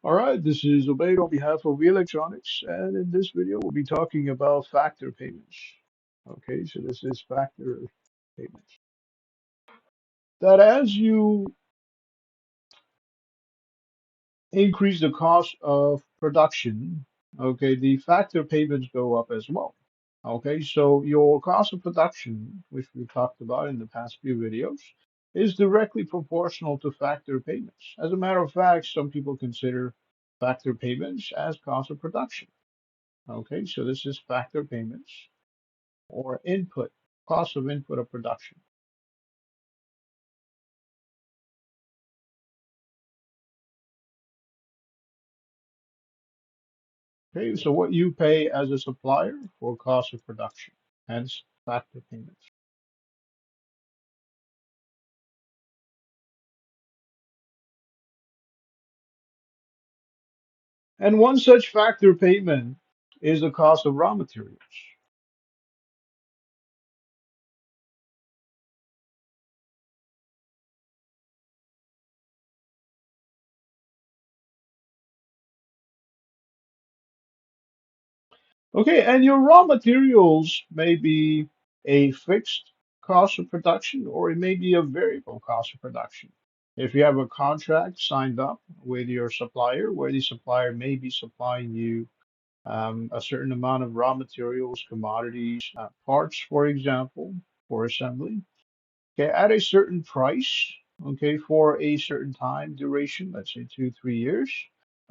All right, this is Obaid on behalf of Electronics, and in this video we'll be talking about factor payments. Okay, so this is factor payments. That as you increase the cost of production, okay, the factor payments go up as well. Okay, so your cost of production, which we talked about in the past few videos, is directly proportional to factor payments. As a matter of fact, some people consider factor payments as cost of production. Okay, so this is factor payments or input, cost of input of production. Okay, so what you pay as a supplier for cost of production, hence factor payments. And one such factor payment is the cost of raw materials. Okay, and your raw materials may be a fixed cost of production or it may be a variable cost of production. If you have a contract signed up with your supplier where the supplier may be supplying you a certain amount of raw materials, commodities, parts, for example, for assembly, okay, at a certain price, okay, for a certain time duration, let's say 2, 3 years.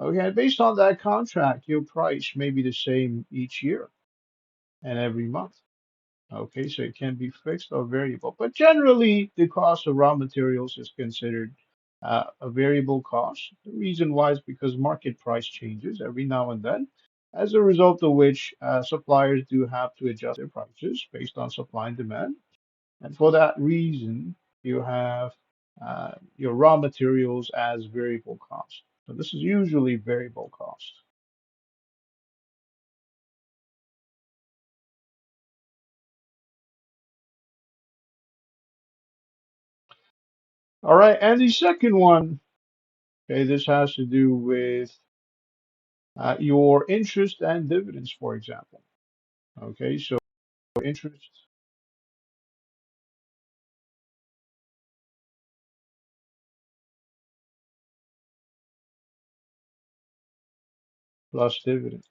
Okay, and based on that contract, your price may be the same each year and every month. Okay, so it can be fixed or variable, but generally the cost of raw materials is considered a variable cost. The reason why is because market price changes every now and then, as a result of which suppliers do have to adjust their prices based on supply and demand. And for that reason, you have your raw materials as variable cost. So this is usually variable cost. All right, and the second one, okay, this has to do with your interest and dividends, for example. Okay, so interest plus dividends.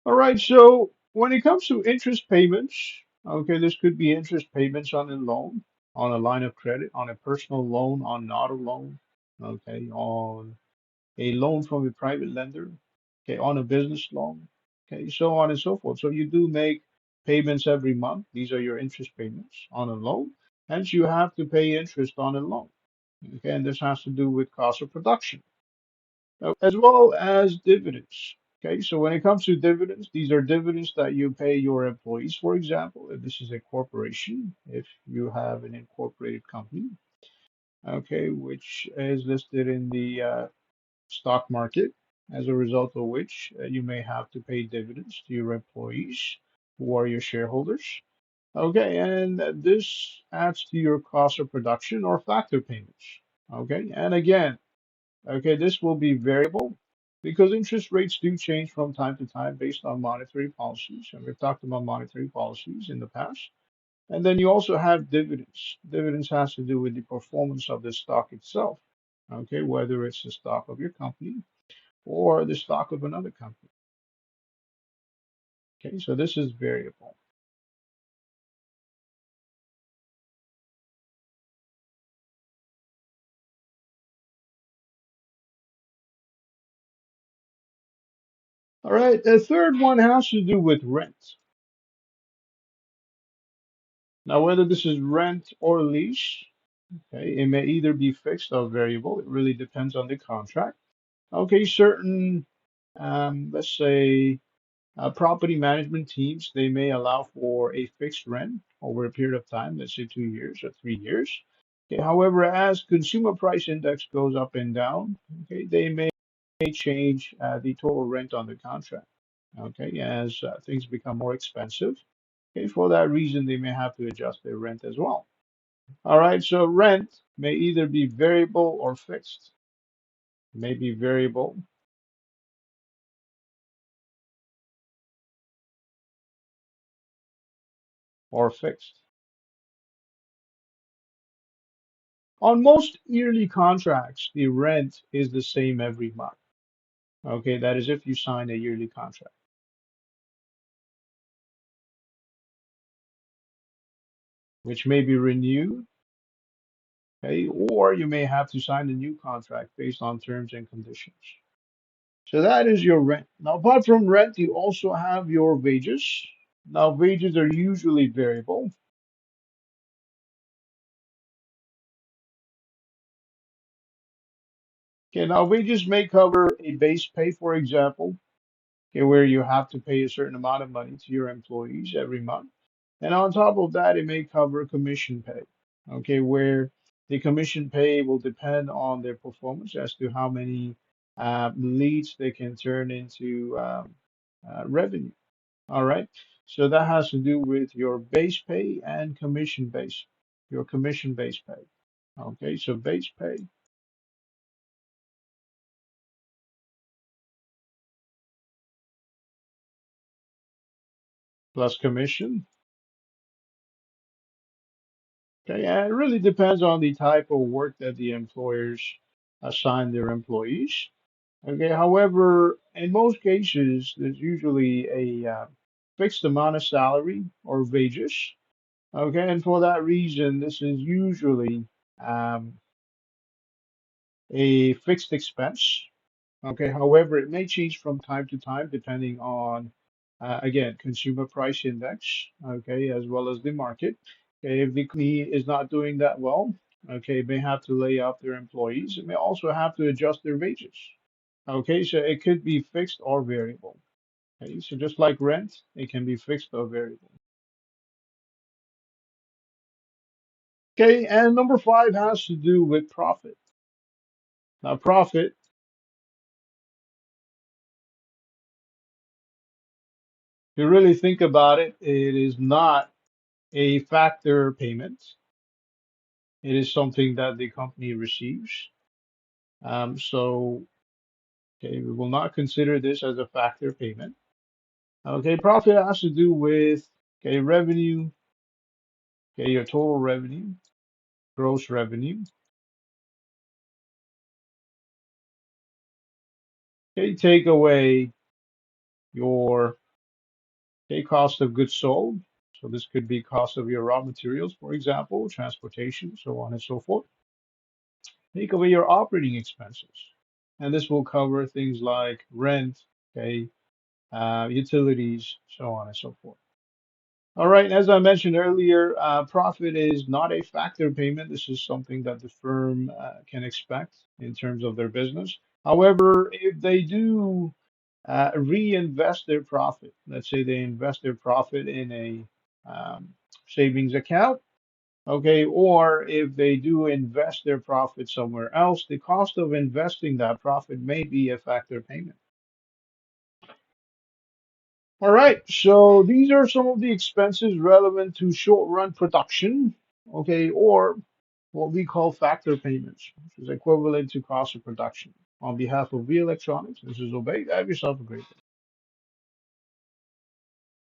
All right, so when it comes to interest payments, okay, this could be interest payments on a loan, on a line of credit, on a personal loan, on an auto loan, okay, on a loan from a private lender, okay, on a business loan, okay, so on and so forth. So you do make payments every month. These are your interest payments on a loan. Hence, you have to pay interest on a loan. Okay, and this has to do with cost of production, as well as dividends. Okay, so when it comes to dividends, these are dividends that you pay your employees, for example, if this is a corporation, if you have an incorporated company, okay, which is listed in the stock market, as a result of which you may have to pay dividends to your employees who are your shareholders. Okay, and this adds to your cost of production or factor payments. Okay, and again, okay, this will be variable because interest rates do change from time to time based on monetary policies. And we've talked about monetary policies in the past. And then you also have dividends. Dividends has to do with the performance of the stock itself. Okay, whether it's the stock of your company or the stock of another company. Okay, so this is variable. All right, the third one has to do with rent. Now, whether this is rent or lease, okay, it may either be fixed or variable. It really depends on the contract. Okay, certain, let's say, property management teams, they may allow for a fixed rent over a period of time, let's say 2 years or 3 years. Okay, however, as consumer price index goes up and down, okay, they may change the total rent on the contract. Okay, as things become more expensive. Okay, for that reason, they may have to adjust their rent as well. All right, so rent may either be variable or fixed. May be variable or fixed. On most yearly contracts, the rent is the same every month. Okay, that is if you sign a yearly contract, which may be renewed, okay, or you may have to sign a new contract based on terms and conditions. So that is your rent. Now, apart from rent, you also have your wages. Now, wages are usually variable. Okay, now wages may cover a base pay, for example, okay, where you have to pay a certain amount of money to your employees every month. And on top of that, it may cover commission pay, okay, where the commission pay will depend on their performance as to how many leads they can turn into revenue. All right. So that has to do with your base pay and commission base, your commission base pay. Okay. So base pay plus commission. Okay. And it really depends on the type of work that the employers assign their employees. Okay. However, in most cases, there's usually a fixed amount of salary or wages. Okay. And for that reason, this is usually um, a fixed expense. Okay, however, it may change from time to time depending on, again, consumer price index, okay, as well as the market. Okay, if the company is not doing that well, okay, it may have to lay off their employees. It may also have to adjust their wages. Okay, so it could be fixed or variable. Okay, so just like rent, it can be fixed or variable. Okay, and number five has to do with profit. Now, profit, if you really think about it, it is not a factor payment. It is something that the company receives. So, okay, we will not consider this as a factor payment. Okay, profit has to do with, okay, revenue, okay, your total revenue, gross revenue. Okay, take away your, okay, cost of goods sold. So this could be cost of your raw materials, for example, transportation, so on and so forth. Take away your operating expenses. And this will cover things like rent, okay, utilities, so on and so forth. All right, as I mentioned earlier, profit is not a factor payment. This is something that the firm can expect in terms of their business. However, if they do reinvest their profit, let's say they invest their profit in a savings account, okay, or if they do invest their profit somewhere else, the cost of investing that profit may be a factor payment. All right, so these are some of the expenses relevant to short run production, okay, or what we call factor payments, which is equivalent to cost of production. On behalf of V Electronics, this is Obey. Have yourself a great day.